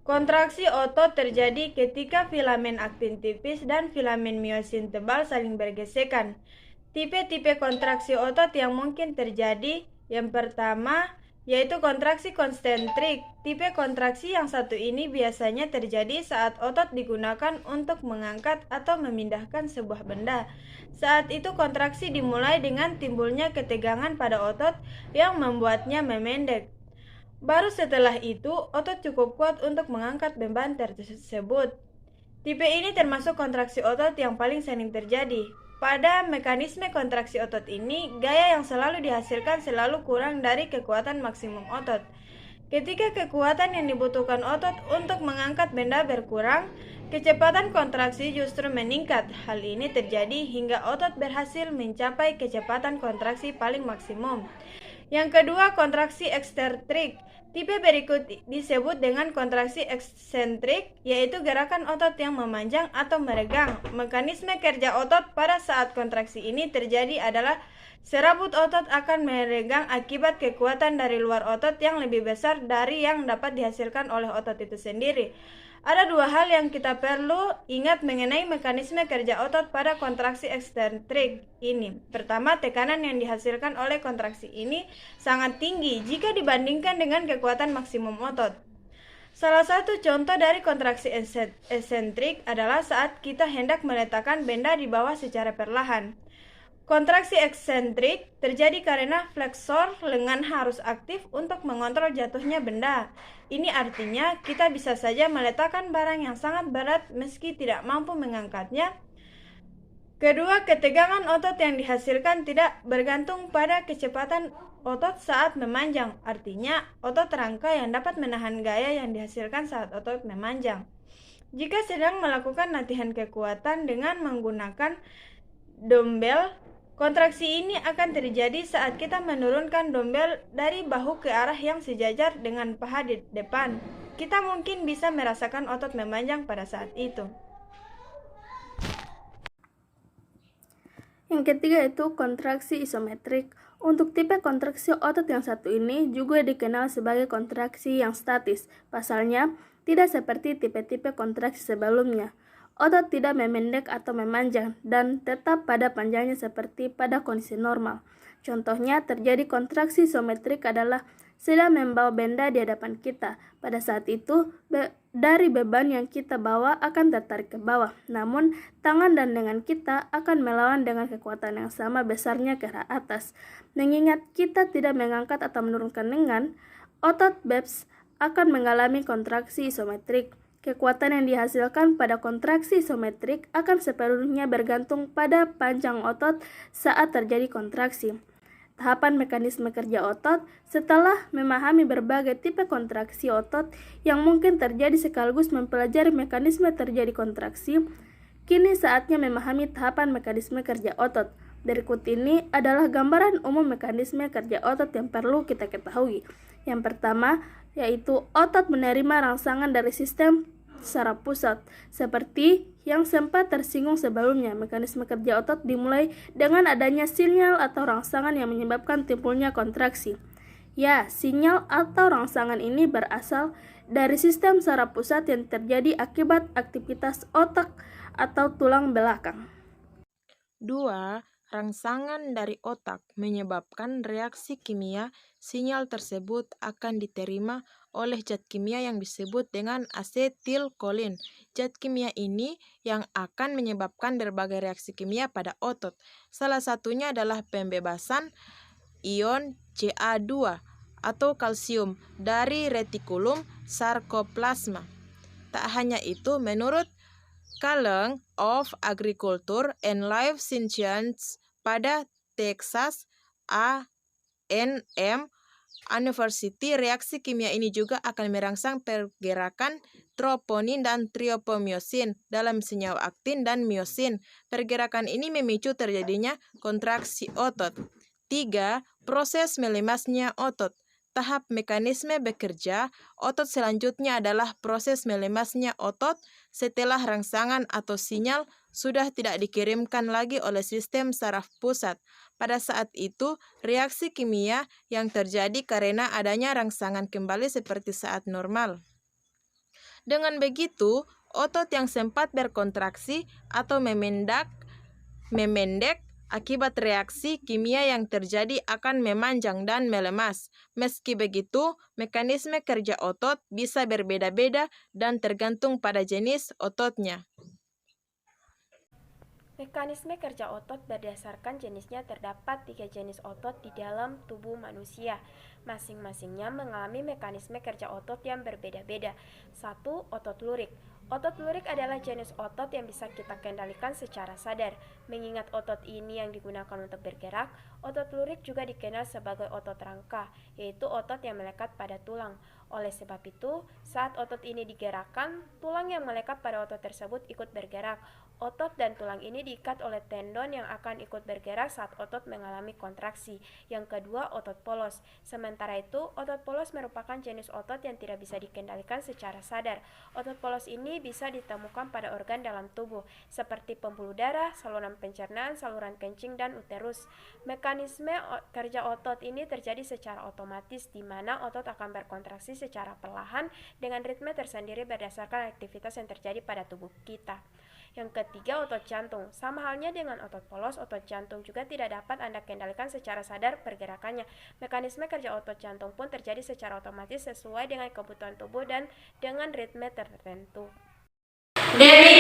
Kontraksi otot terjadi ketika filamen aktin tipis dan filamen miosin tebal saling bergesekan. Tipe-tipe kontraksi otot yang mungkin terjadi, yang pertama yaitu kontraksi konsentrik. Tipe kontraksi yang satu ini biasanya terjadi saat otot digunakan untuk mengangkat atau memindahkan sebuah benda. Saat itu kontraksi dimulai dengan timbulnya ketegangan pada otot yang membuatnya memendek. Baru setelah itu, otot cukup kuat untuk mengangkat beban tersebut. Tipe ini termasuk kontraksi otot yang paling sering terjadi. Pada mekanisme kontraksi otot ini, gaya yang selalu dihasilkan selalu kurang dari kekuatan maksimum otot. Ketika kekuatan yang dibutuhkan otot untuk mengangkat benda berkurang, kecepatan kontraksi justru meningkat. Hal ini terjadi hingga otot berhasil mencapai kecepatan kontraksi paling maksimum. Yang kedua, kontraksi eksentrik. Tipe berikut disebut dengan kontraksi eksentrik, yaitu gerakan otot yang memanjang atau meregang. Mekanisme kerja otot pada saat kontraksi ini terjadi adalah serabut otot akan meregang akibat kekuatan dari luar otot yang lebih besar dari yang dapat dihasilkan oleh otot itu sendiri. Ada dua hal yang kita perlu ingat mengenai mekanisme kerja otot pada kontraksi eksentrik ini. Pertama, tekanan yang dihasilkan oleh kontraksi ini sangat tinggi jika dibandingkan dengan kekuatan maksimum otot. Salah satu contoh dari kontraksi eksentrik adalah saat kita hendak meletakkan benda di bawah secara perlahan. Kontraksi eksentrik terjadi karena fleksor lengan harus aktif untuk mengontrol jatuhnya benda. Ini artinya kita bisa saja meletakkan barang yang sangat berat meski tidak mampu mengangkatnya. Kedua, ketegangan otot yang dihasilkan tidak bergantung pada kecepatan otot saat memanjang. Artinya, otot rangka yang dapat menahan gaya yang dihasilkan saat otot memanjang. Jika sedang melakukan latihan kekuatan dengan menggunakan dumbbell, kontraksi ini akan terjadi saat kita menurunkan dumbbell dari bahu ke arah yang sejajar dengan paha di depan. Kita mungkin bisa merasakan otot memanjang pada saat itu. Yang ketiga itu kontraksi isometrik. Untuk tipe kontraksi otot yang satu ini juga dikenal sebagai kontraksi yang statis. Pasalnya, tidak seperti tipe-tipe kontraksi sebelumnya. Otot tidak memendek atau memanjang dan tetap pada panjangnya seperti pada kondisi normal. Contohnya, terjadi kontraksi isometrik adalah sedang membawa benda di hadapan kita. Pada saat itu, dari beban yang kita bawa akan tertarik ke bawah. Namun, tangan dan lengan kita akan melawan dengan kekuatan yang sama besarnya ke arah atas. Mengingat kita tidak mengangkat atau menurunkan lengan, otot biceps akan mengalami kontraksi isometrik. Kekuatan yang dihasilkan pada kontraksi isometrik akan sepenuhnya bergantung pada panjang otot saat terjadi kontraksi. Tahapan mekanisme kerja otot. Setelah memahami berbagai tipe kontraksi otot yang mungkin terjadi sekaligus mempelajari mekanisme terjadi kontraksi, kini saatnya memahami tahapan mekanisme kerja otot. Berikut ini adalah gambaran umum mekanisme kerja otot yang perlu kita ketahui. Yang pertama, yaitu otot menerima rangsangan dari sistem saraf pusat. Seperti yang sempat tersinggung sebelumnya, mekanisme kerja otot dimulai dengan adanya sinyal atau rangsangan yang menyebabkan timbulnya kontraksi. Ya, sinyal atau rangsangan ini berasal dari sistem saraf pusat yang terjadi akibat aktivitas otak atau tulang belakang. 2. Rangsangan dari otak menyebabkan reaksi kimia. Sinyal tersebut akan diterima oleh zat kimia yang disebut dengan asetilkolin. Zat kimia ini yang akan menyebabkan berbagai reaksi kimia pada otot. Salah satunya adalah pembebasan ion Ca2 atau kalsium dari retikulum sarkoplasma. Tak hanya itu, menurut College of Agriculture and Life Sciences pada Texas A&M University, reaksi kimia ini juga akan merangsang pergerakan troponin dan triopomyosin dalam senyawa aktin dan myosin. Pergerakan ini memicu terjadinya kontraksi otot. 3. Proses melemasnya otot. Tahap mekanisme bekerja otot selanjutnya adalah proses melemasnya otot setelah rangsangan atau sinyal sudah tidak dikirimkan lagi oleh sistem saraf pusat. Pada saat itu, reaksi kimia yang terjadi karena adanya rangsangan kembali seperti saat normal. Dengan begitu, otot yang sempat berkontraksi atau memendek akibat reaksi kimia yang terjadi akan memanjang dan melemas. Meski begitu, mekanisme kerja otot bisa berbeda-beda dan tergantung pada jenis ototnya. Mekanisme kerja otot berdasarkan jenisnya terdapat 3 jenis otot di dalam tubuh manusia. Masing-masingnya mengalami mekanisme kerja otot yang berbeda-beda. 1. Otot lurik. Otot lurik adalah jenis otot yang bisa kita kendalikan secara sadar. Mengingat otot ini yang digunakan untuk bergerak, otot lurik juga dikenal sebagai otot rangka, yaitu otot yang melekat pada tulang. Oleh sebab itu, saat otot ini digerakkan, tulang yang melekat pada otot tersebut ikut bergerak. Otot dan tulang ini diikat oleh tendon yang akan ikut bergerak saat otot mengalami kontraksi. Yang kedua, otot polos. Sementara itu, otot polos merupakan jenis otot yang tidak bisa dikendalikan secara sadar. Otot polos ini bisa ditemukan pada organ dalam tubuh, seperti pembuluh darah, saluran pencernaan, saluran kencing, dan uterus. Mekanisme kerja otot ini terjadi secara otomatis, di mana otot akan berkontraksi secara perlahan dengan ritme tersendiri berdasarkan aktivitas yang terjadi pada tubuh kita. Yang ketiga, otot jantung. Sama halnya dengan otot polos, otot jantung juga tidak dapat Anda kendalikan secara sadar pergerakannya. Mekanisme kerja otot jantung pun terjadi secara otomatis sesuai dengan kebutuhan tubuh dan dengan ritme tertentu. Dari